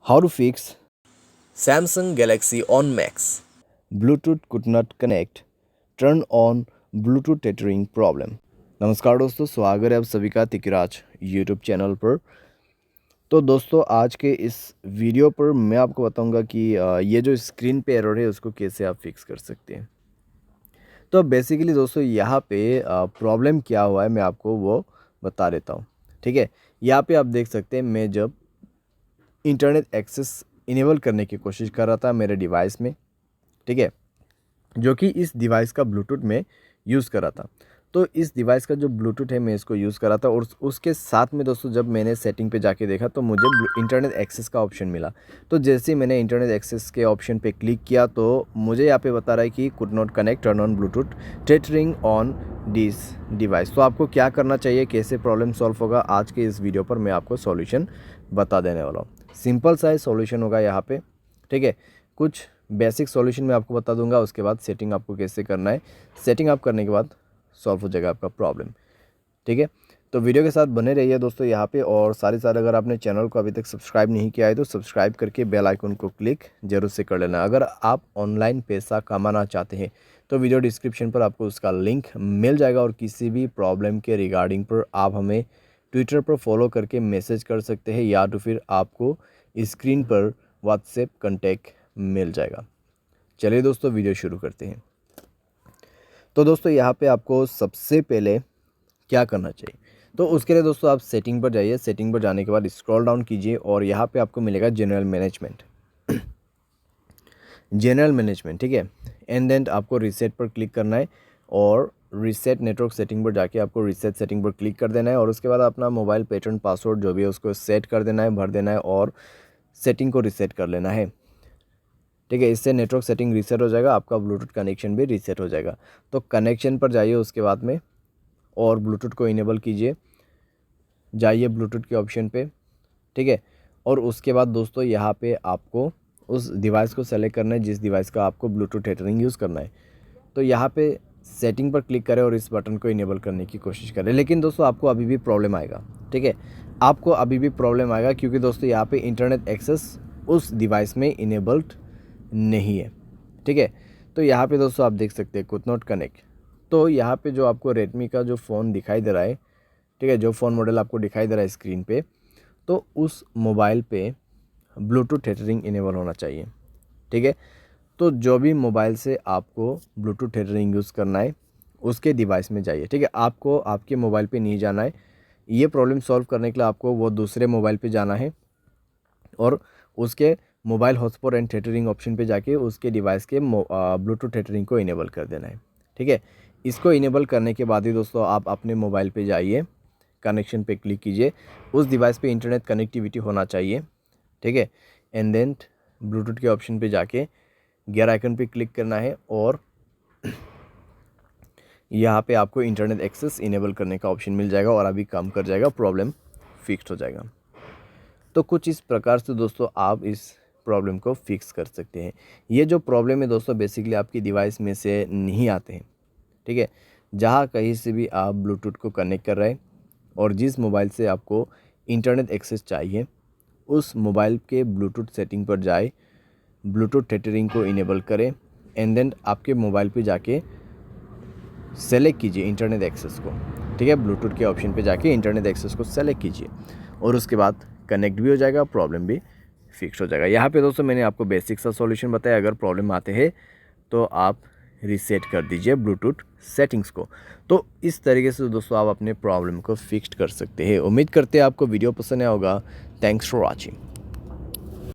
How to fix Samsung Galaxy on Max. Bluetooth could not connect, turn on Bluetooth tethering problem। नमस्कार दोस्तों, स्वागत है आप सभी का तिकराज यूट्यूब चैनल पर। तो दोस्तों आज के इस वीडियो पर मैं आपको बताऊंगा कि ये जो स्क्रीन पे एरर है उसको कैसे आप फिक्स कर सकते हैं। तो बेसिकली दोस्तों यहाँ पे प्रॉब्लम क्या हुआ है मैं आपको वो बता देता हूँ। ठीक है, यहाँ पे आप देख सकते हैं मैं जब इंटरनेट एक्सेस इनेबल करने की कोशिश कर रहा था मेरे डिवाइस में, ठीक है, जो कि इस डिवाइस का ब्लूटूथ में यूज़ कर रहा था। तो इस डिवाइस का जो ब्लूटूथ है मैं इसको यूज़ कर रहा था और उसके साथ में दोस्तों जब मैंने सेटिंग पे जाके देखा तो मुझे इंटरनेट एक्सेस का ऑप्शन मिला। तो जैसे ही मैंने इंटरनेट एक्सेस के ऑप्शन पे क्लिक किया तो मुझे यहाँ पे बता रहा है कि could not connect, turn on Bluetooth tethering on this device. तो आपको क्या करना चाहिए, कैसे प्रॉब्लम सॉल्व होगा, आज के इस वीडियो पर मैं आपको सॉल्यूशन बता देने वाला हूँ। सिंपल सा सॉल्यूशन होगा यहाँ पे, ठीक है। कुछ बेसिक सॉल्यूशन मैं आपको बता दूंगा, उसके बाद सेटिंग आपको कैसे करना है। सेटिंग आप करने के बाद सॉल्व हो जाएगा आपका प्रॉब्लम, ठीक है। तो वीडियो के साथ बने रहिए दोस्तों यहाँ पे, और साथ अगर आपने चैनल को अभी तक सब्सक्राइब नहीं किया है तो सब्सक्राइब करके बेल आइकन को क्लिक जरूर से कर लेना। अगर आप ऑनलाइन पैसा कमाना चाहते हैं तो वीडियो डिस्क्रिप्शन पर आपको उसका लिंक मिल जाएगा, और किसी भी प्रॉब्लम के रिगार्डिंग पर आप हमें ट्विटर पर फॉलो करके मैसेज कर सकते हैं, या तो फिर आपको स्क्रीन पर व्हाट्सएप कॉन्टैक्ट मिल जाएगा। चलिए दोस्तों वीडियो शुरू करते हैं। तो दोस्तों यहाँ पे आपको सबसे पहले क्या करना चाहिए, तो उसके लिए दोस्तों आप सेटिंग पर जाइए। सेटिंग पर जाने के बाद स्क्रॉल डाउन कीजिए और यहाँ पे आपको मिलेगा जनरल मैनेजमेंट। जनरल मैनेजमेंट, ठीक है। एंड देन आपको रीसेट पर क्लिक करना है और रीसेट नेटवर्क सेटिंग पर जाके आपको रीसेट सेटिंग पर क्लिक कर देना है, और उसके बाद अपना मोबाइल पैटर्न पासवर्ड जो भी है उसको सेट कर देना है, भर देना है और सेटिंग को रीसेट कर लेना है, ठीक है। इससे नेटवर्क सेटिंग रीसेट हो जाएगा, आपका ब्लूटूथ कनेक्शन भी रीसेट हो जाएगा। तो कनेक्शन पर जाइए उसके बाद में और ब्लूटूथ को इनेबल कीजिए, जाइए ब्लूटूथ के ऑप्शन पे, ठीक है। और उसके बाद दोस्तों यहाँ पे आपको उस डिवाइस को सेलेक्ट करना है जिस डिवाइस का आपको ब्लूटूथ टेथरिंग यूज़ करना है। तो यहाँ पे सेटिंग पर क्लिक करें और इस बटन को इनेबल करने की कोशिश करें। लेकिन दोस्तों आपको अभी भी प्रॉब्लम आएगा, ठीक है, आपको अभी भी प्रॉब्लम आएगा, क्योंकि दोस्तों यहाँ पे इंटरनेट एक्सेस उस डिवाइस में इनेबल्ड नहीं है, ठीक है। तो यहाँ पे दोस्तों आप देख सकते हैं कुड नॉट कनेक्ट। तो यहाँ पे जो आपको रेडमी का जो फ़ोन दिखाई दे रहा है, ठीक है, जो फ़ोन मॉडल आपको दिखाई दे रहा है स्क्रीन पे, तो उस मोबाइल पे ब्लूटूथ टेथरिंग इनेबल होना चाहिए, ठीक है। तो जो भी मोबाइल से आपको ब्लूटूथ टेथरिंग यूज़ करना है उसके डिवाइस में जाइए, ठीक है। आपको आपके मोबाइल पे नहीं जाना है। ये प्रॉब्लम सॉल्व करने के लिए आपको वो दूसरे मोबाइल पे जाना है और उसके mobile hotspot and tethering option पे जाके उसके डिवाइस के ब्लूटूथ टेथरिंग को इनेबल कर देना है, ठीक है। इसको इनेबल करने के बाद ही दोस्तों आप अपने मोबाइल पे जाइए, कनेक्शन पे क्लिक कीजिए, उस डिवाइस पे इंटरनेट कनेक्टिविटी होना चाहिए, ठीक है। एंड देन ब्लूटूथ के ऑप्शन पे जाके गियर आइकन पे क्लिक करना है और यहाँ पे आपको इंटरनेट एक्सेस इनेबल करने का ऑप्शन मिल जाएगा और अभी काम कर जाएगा, प्रॉब्लम फिक्स हो जाएगा। तो कुछ इस प्रकार से दोस्तों आप इस प्रॉब्लम को फिक्स कर सकते हैं। ये जो प्रॉब्लम है दोस्तों बेसिकली आपकी डिवाइस में से नहीं आते हैं, ठीक है। जहाँ कहीं से भी आप ब्लूटूथ को कनेक्ट कर रहे हैं और जिस मोबाइल से आपको इंटरनेट एक्सेस चाहिए उस मोबाइल के ब्लूटूथ सेटिंग पर जाए, ब्लूटूथ टेथरिंग को इनेबल करें एंड देन आपके मोबाइल पे जाके सेलेक्ट कीजिए इंटरनेट एक्सेस को, ठीक है। ब्लूटूथ के ऑप्शन पे जाके इंटरनेट एक्सेस को सेलेक्ट कीजिए और उसके बाद कनेक्ट भी हो जाएगा, प्रॉब्लम भी फिक्स हो जाएगा। यहाँ पे दोस्तों मैंने आपको बेसिक सा सॉल्यूशन बताया। अगर प्रॉब्लम आते हैं तो आप रीसेट कर दीजिए ब्लूटूथ सेटिंग्स को। तो इस तरीके से दोस्तों आप अपने प्रॉब्लम को फिक्स कर सकते हैं। उम्मीद करते हैं आपको वीडियो पसंद आया होगा। Thanks for watching.